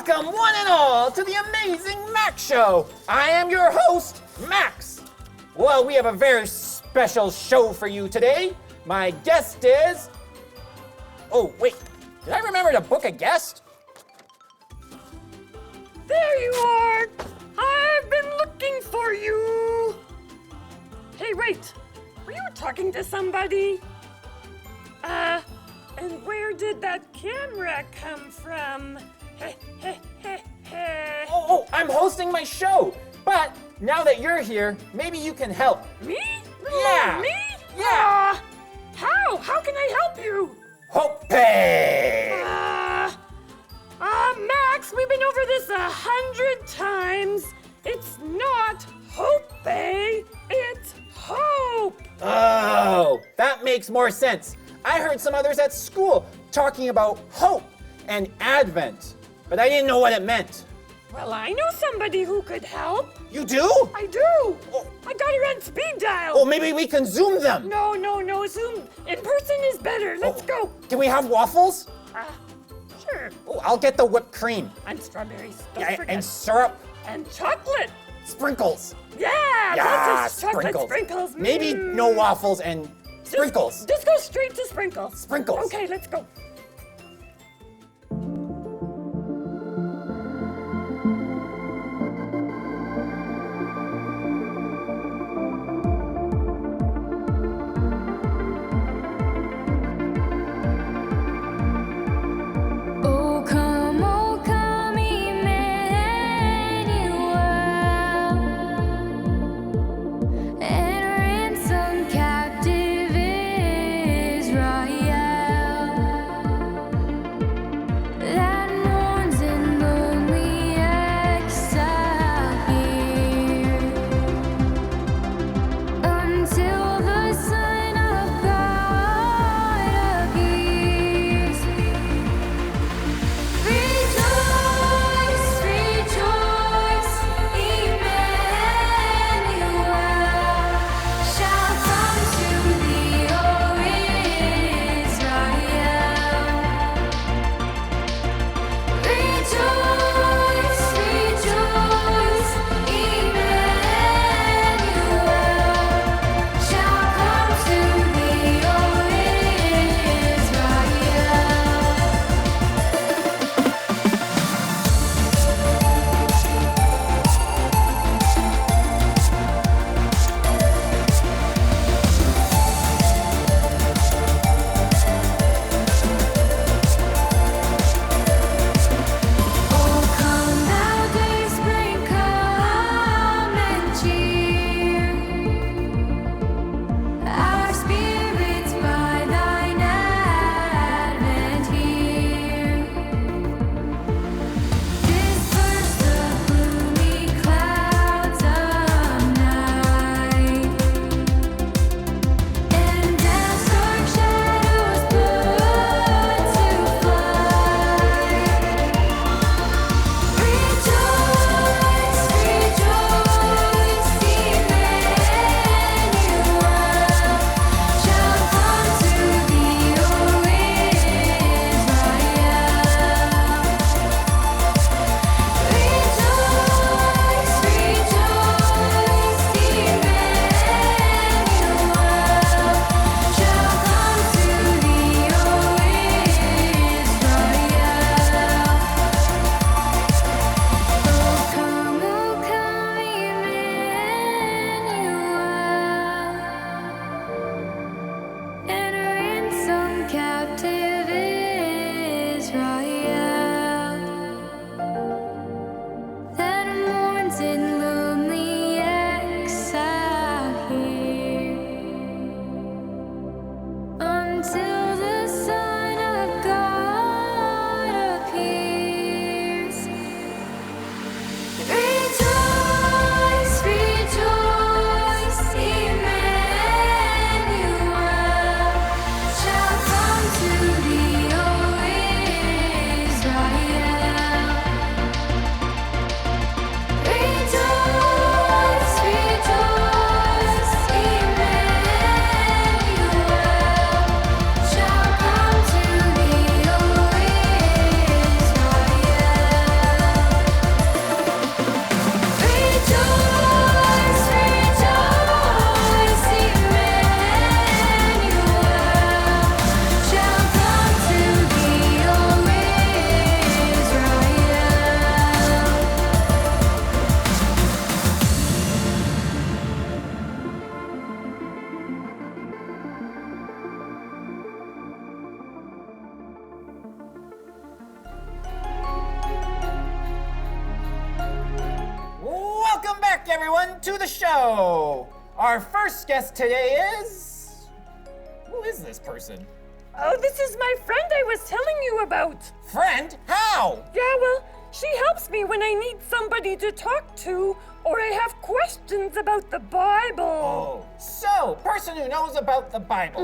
Welcome, one and all, to the amazing Max Show. I am your host, Max. Well, we have a very special show for you today. My guest is... Oh, wait. Did I remember to book a guest? There you are! I've been looking for you! Hey, wait. Were you talking to somebody? And where did that camera come from? Oh, I'm hosting my show. But now that you're here, maybe you can help. Me? Yeah. Me? Yeah. How? How can I help you? Hope Pay. Max, we've been over this 100 times. It's not Hope Bay, it's Hope. Oh, that makes more sense. I heard some others at school talking about hope and Advent, but I didn't know what it meant. Well, I know somebody who could help. You do? I do. Oh. I got her on speed dial. Oh, maybe we can Zoom them. No. Zoom in person is better. Let's go. Can we have waffles? Sure. Oh, I'll get the whipped cream. And strawberries. Don't Yeah, forget. and syrup. And chocolate. Sprinkles. Yeah. Yeah, Lots of chocolate sprinkles. sprinkles. Maybe no waffles and sprinkles. Just go straight to sprinkles. Sprinkles. Okay, let's go. Rejoice. back, everyone, to the show. Our first guest today is... Who is this person? Oh, this is my friend I was telling you about. Friend? How? Yeah, well, she helps me when I need somebody to talk to or I have questions about the Bible. Oh, so, person who knows about the Bible.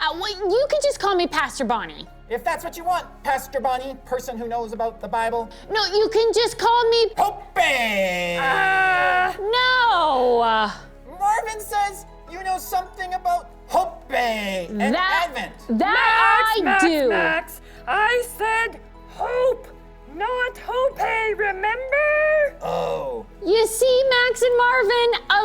Well, you could just call me Pastor Bonnie. If that's what you want, Pastor Bonnie, person who knows about the Bible. No, you can just call me... Hope-Bay! No! Marvin says you know something about Hope-Bay and Advent. That I do. Max, I said hope, not hope, remember? Oh. You see, Max and Marvin, a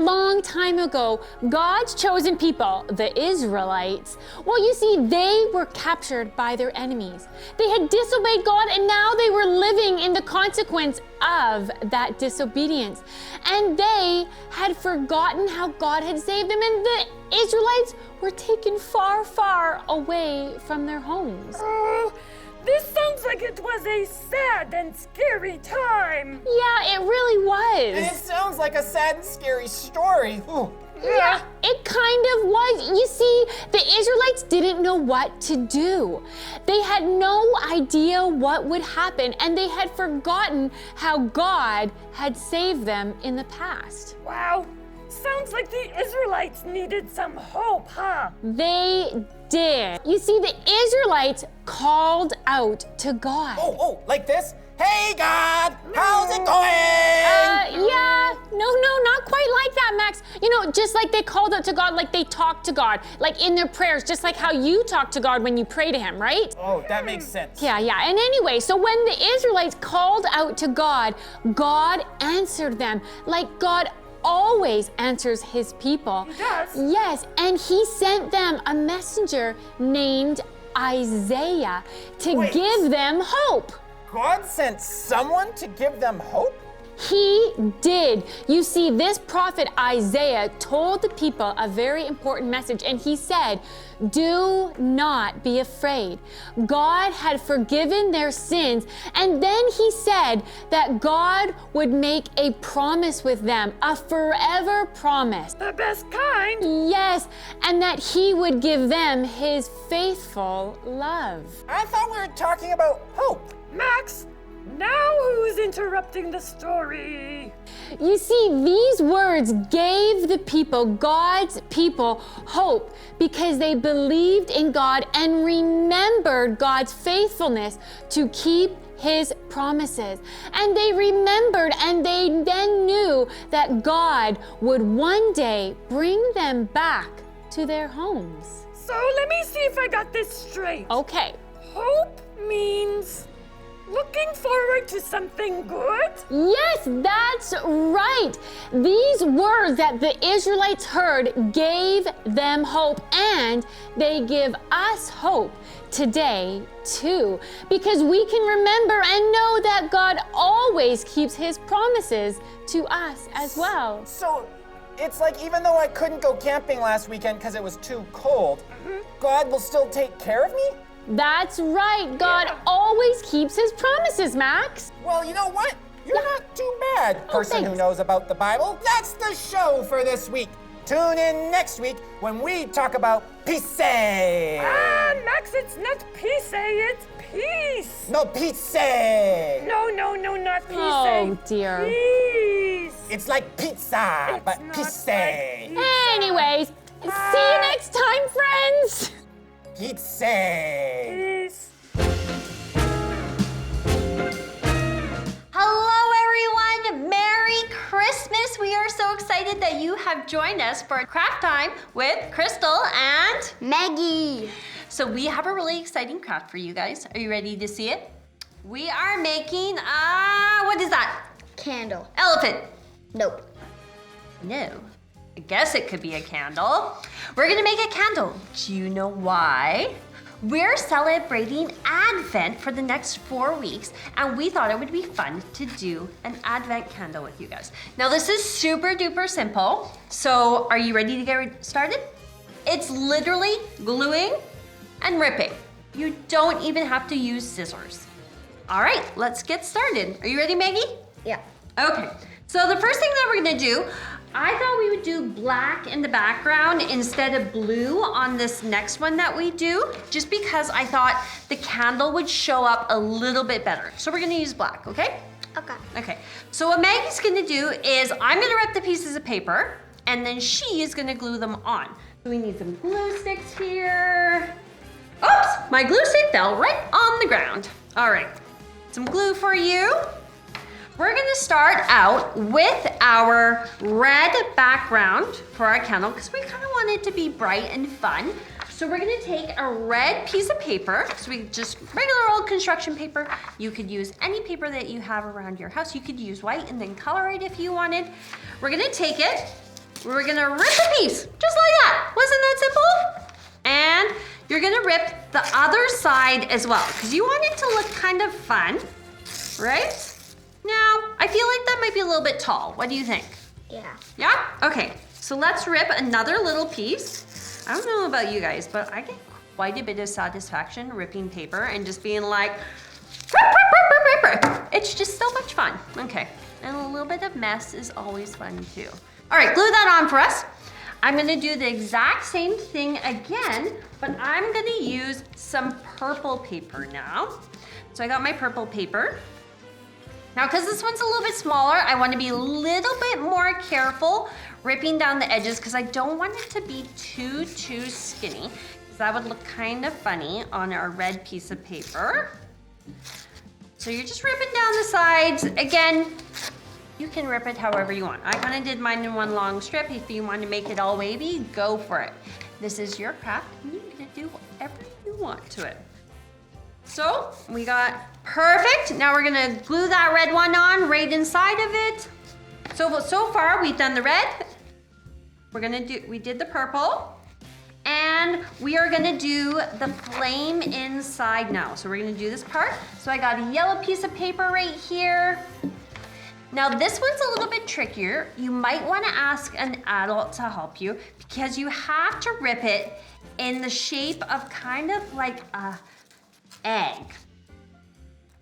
long time ago, God's chosen people, the Israelites, well, you see, they were captured by their enemies. They had disobeyed God, and now they were living in the consequence of that disobedience. And they had forgotten how God had saved them, and the Israelites were taken far away from their homes. Oh, this sounds like it was a sad and scary time. Yeah, it really And it was. sounds like a sad and scary story. Ooh. Yeah, it kind of was. You see, the Israelites didn't know what to do. They had no idea what would happen, and they had forgotten how God had saved them in the past. Wow, sounds like the Israelites needed some hope, huh? They did. You see, the Israelites called out to God. Oh, like this? Hey, God, how's it going? Yeah, no, not quite like that, Max. You know, just like they called out to God, like they talked to God, like in their prayers, just like how you talk to God when you pray to Him, right? Oh, that makes sense. Yeah. And anyway, so when the Israelites called out to God, God answered them like God always answers His people. He does? Yes, and He sent them a messenger named Isaiah to Wait. give them hope. God sent someone to give them hope? He did. You see, this prophet Isaiah told the people a very important message, and he said, "Do not be afraid. God had forgiven their sins." And then he said that God would make a promise with them, a forever promise. The best kind. Yes, and that he would give them his faithful love. I thought we were talking about hope. Max, now who's interrupting the story? You see, these words gave the people, God's people, hope because they believed in God and remembered God's faithfulness to keep His promises. And they remembered, and they then knew that God would one day bring them back to their homes. So let me see if I got this straight. Okay. Hope means looking forward to something good? Yes, that's right. These words that the Israelites heard gave them hope, and they give us hope today too, because we can remember and know that God always keeps His promises to us as well. So, it's like even though I couldn't go camping last weekend because it was too cold, God will still take care of me? That's right. God always keeps His promises, Max. Well, you know what? You're not too bad, person who thanks. knows about the Bible. That's the show for this week. Tune in next week when we talk about peace. Max, it's not peace, it's peace. No, peace. No, not peace. Oh, dear. Peace. It's like pizza, It's but not peace. like pizza. Anyways, see you next time, friends. Pizza. Peace. Hello, everyone. Merry Christmas. We are so excited that you have joined us for Craft Time with Crystal and Maggie. So we have a really exciting craft for you guys. Are you ready to see it? We are making, what is that? Candle. Elephant. Nope. No. I guess it could be a candle. We're gonna make a candle. Do you know why? We're celebrating Advent for the next 4 weeks, and we thought it would be fun to do an Advent candle with you guys. Now, this is super duper simple. So, are you ready to get started? It's literally gluing and ripping. You don't even have to use scissors. All right, let's get started. Are you ready, Maggie? Yeah. Okay, So the first thing that we're gonna do, I thought we would do black in the background instead of blue on this next one that we do, just because I thought the candle would show up a little bit better. So we're gonna use black, okay? Okay. Okay, so what Maggie's gonna do is I'm gonna rip the pieces of paper and then she is gonna glue them on. So we need some glue sticks here. Oops, my glue stick fell right on the ground. All right, some glue for you. We're gonna start out with our red background for our candle because we kind of want it to be bright and fun. So we're gonna take a red piece of paper, so we just regular old construction paper. You could use any paper that you have around your house. You could use white and then color it if you wanted. We're gonna take it, we're gonna rip a piece, just like that. Wasn't that simple? And you're gonna rip the other side as well, because you want it to look kind of fun, right? Now, I feel like that might be a little bit tall. What do you think? Yeah. Yeah? Okay, so let's rip another little piece. I don't know about you guys, but I get quite a bit of satisfaction ripping paper and just being like, rip, rip, rip, rip, rip. It's just so much fun. Okay, and a little bit of mess is always fun too. All right, glue that on for us. I'm gonna do the exact same thing again, but I'm gonna use some purple paper now. So I got my purple paper. Now, because this one's a little bit smaller, I want to be a little bit more careful ripping down the edges because I don't want it to be too skinny, because that would look kind of funny on our red piece of paper. So you're just ripping down the sides. Again, you can rip it however you want. I kind of did mine in one long strip. If you want to make it all wavy, go for it. This is your craft, and you can do whatever you want to it. So we got perfect. Now we're gonna glue that red one on right inside of it. So far we've done the red. We did the purple. And we are gonna do the flame inside now. So we're gonna do this part. So I got a yellow piece of paper right here. Now this one's a little bit trickier. You might wanna ask an adult to help you because you have to rip it in the shape of kind of like a egg.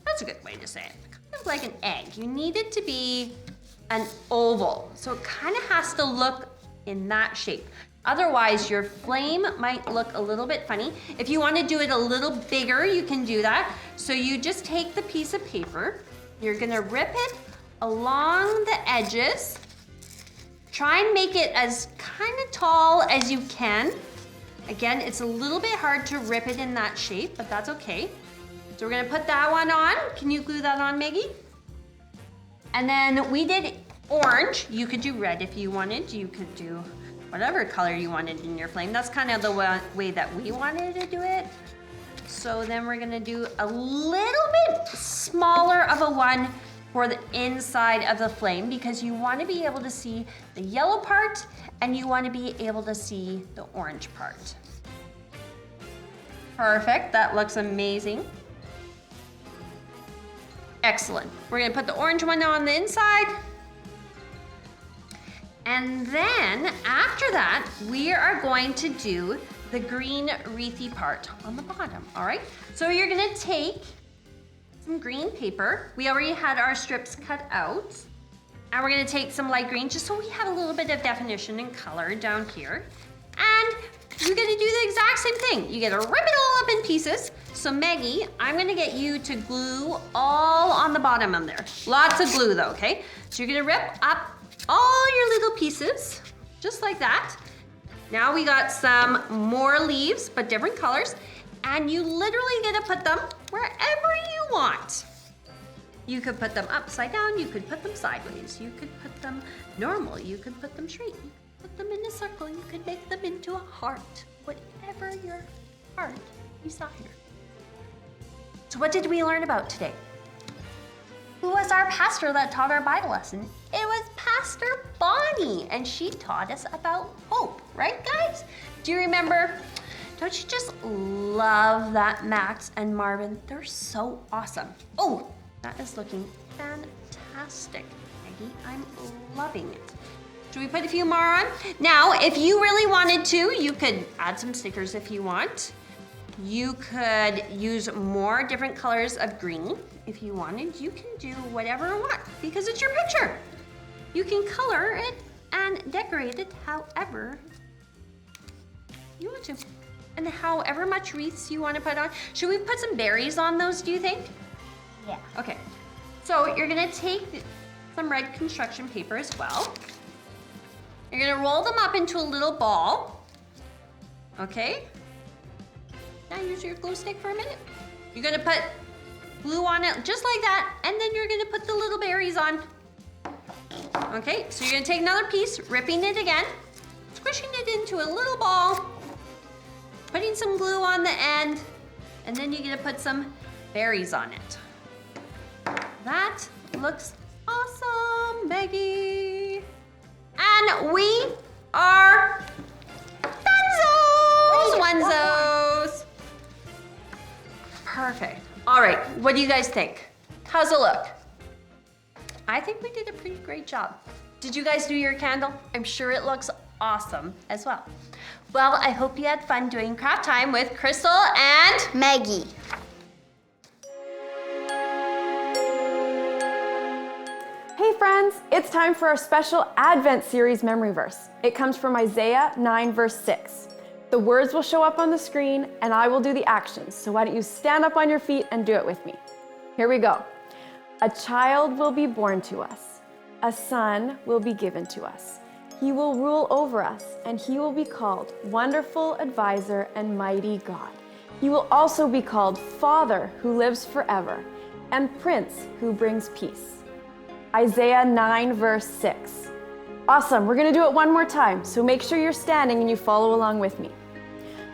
That's a good way to say it. Kind of like an egg. You need it to be an oval. So it kind of has to look in that shape. Otherwise, your flame might look a little bit funny. If you want to do it a little bigger, you can do that. So you just take the piece of paper, you're gonna rip it along the edges. Try and make it as kind of tall as you can. Again, it's a little bit hard to rip it in that shape, but that's okay. So we're gonna put that one on. Can you glue that on, Maggie? And then we did orange. You could do red if you wanted. You could do whatever color you wanted in your flame. That's kind of the way that we wanted to do it. So then we're gonna do a little bit smaller of a one for the inside of the flame because you wanna be able to see the yellow part and you wanna be able to see the orange part. Perfect, that looks amazing. Excellent. We're gonna put the orange one on the inside. And then after that, we are going to do the green wreathy part on the bottom, all right? So you're gonna take some green paper. We already had our strips cut out. And we're gonna take some light green just so we have a little bit of definition and color down here. And you're gonna do the exact same thing. You gotta rip it all up in pieces. So Maggie, I'm gonna get you to glue all on the bottom of there. Lots of glue though, okay? So you're gonna rip up all your little pieces, just like that. Now we got some more leaves, but different colors. And you literally get to put them wherever you want. You could put them upside down, you could put them sideways, you could put them normal, you could put them straight, you could put them in a circle, you could make them into a heart, whatever your heart desires. So what did we learn about today? Who was our pastor that taught our Bible lesson? It was Pastor Bonnie, and she taught us about hope, right guys? Do you remember? Don't you just love that Max and Marvin? They're so awesome. Oh, that is looking fantastic, Maggie. I'm loving it. Should we put a few more on? Now, if you really wanted to, you could add some stickers if you want. You could use more different colors of green if you wanted. You can do whatever you want because it's your picture. You can color it and decorate it however you want to. And however much wreaths you want to put on. Should we put some berries on those, do you think? Yeah. Okay. So you're gonna take some red construction paper as well. You're gonna roll them up into a little ball. Okay? Now use your glue stick for a minute. You're gonna put glue on it just like that, and then you're gonna put the little berries on. Okay, so you're gonna take another piece, ripping it again, squishing it into a little ball, putting some glue on the end, and then you're gonna put some berries on it. That looks awesome, Maggie. And we are donezo! Onezos! Perfect. All right, what do you guys think? How's it look? I think we did a pretty great job. Did you guys do your candle? I'm sure it looks awesome as well. Well, I hope you had fun doing craft time with Crystal and Maggie. Hey friends, it's time for our special Advent series memory verse. It comes from Isaiah 9 verse 6. The words will show up on the screen and I will do the actions. So why don't you stand up on your feet and do it with me. Here we go. A child will be born to us. A son will be given to us. He will rule over us and he will be called Wonderful Advisor and Mighty God. He will also be called Father who lives forever and Prince who brings peace. Isaiah 9 verse 6. Awesome, we're gonna do it one more time, so make sure you're standing and you follow along with me.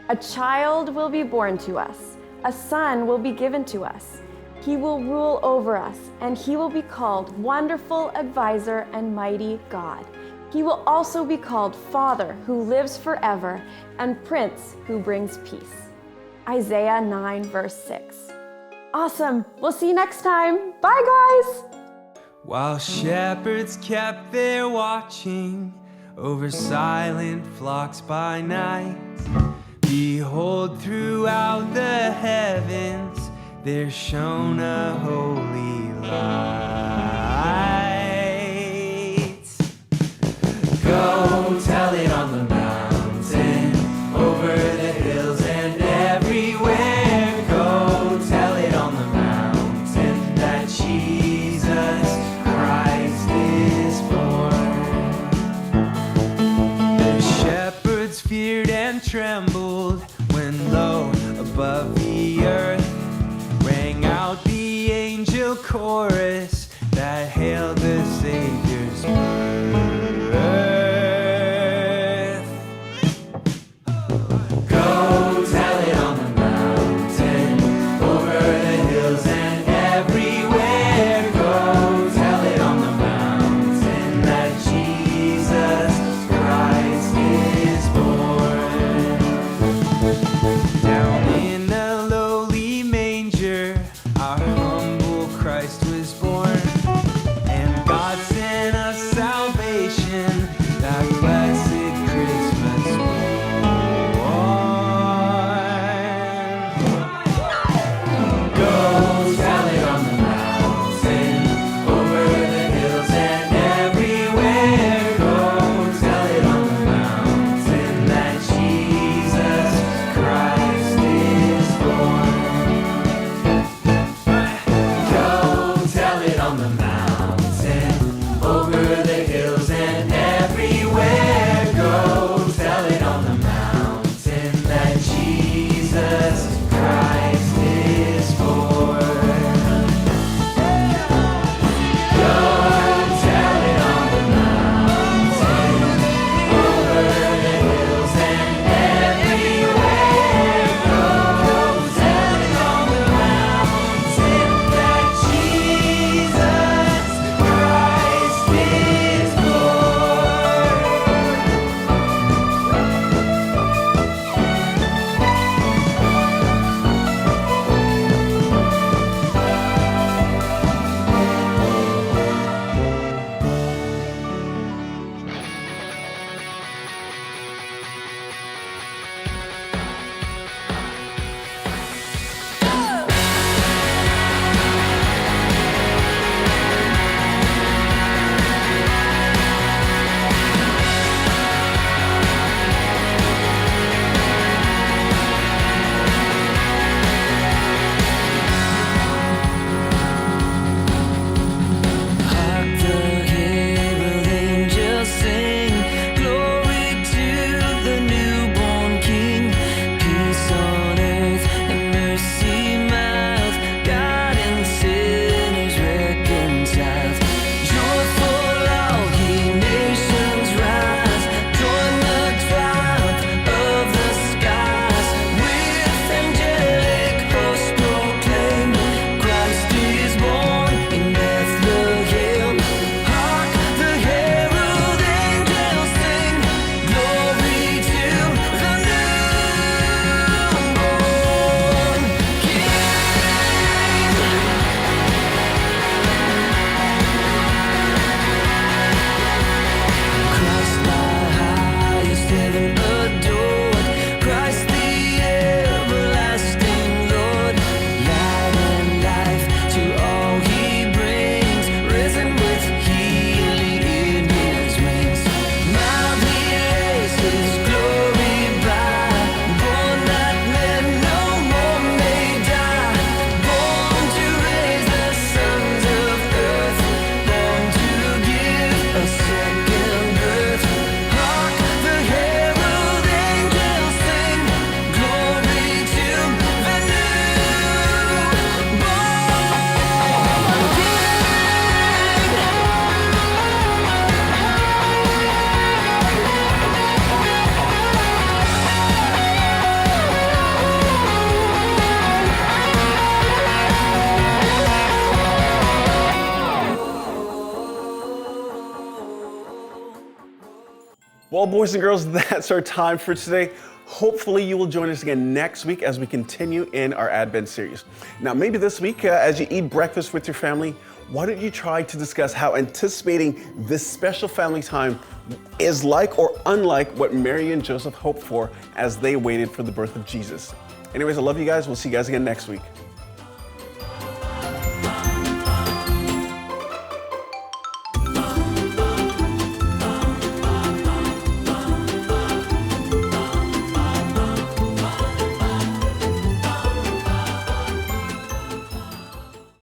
A child will be born to us. A son will be given to us. He will rule over us, and he will be called Wonderful Advisor and Mighty God. He will also be called Father who lives forever and Prince who brings peace. Isaiah 9 verse 6. Awesome, we'll see you next time. Bye guys! While shepherds kept their watching over silent flocks by night, behold, throughout the heavens there shone a holy light. Go tell it on the mountain, over the hills and everywhere. Go tell it on the mountain that Jesus Christ is born. The shepherds feared and trembled when lo, above the earth rang out the angel chorus. Well, boys and girls, that's our time for today. Hopefully you will join us again next week as we continue in our Advent series. Now, maybe this week, as you eat breakfast with your family, why don't you try to discuss how anticipating this special family time is like or unlike what Mary and Joseph hoped for as they waited for the birth of Jesus. Anyways, I love you guys. We'll see you guys again next week.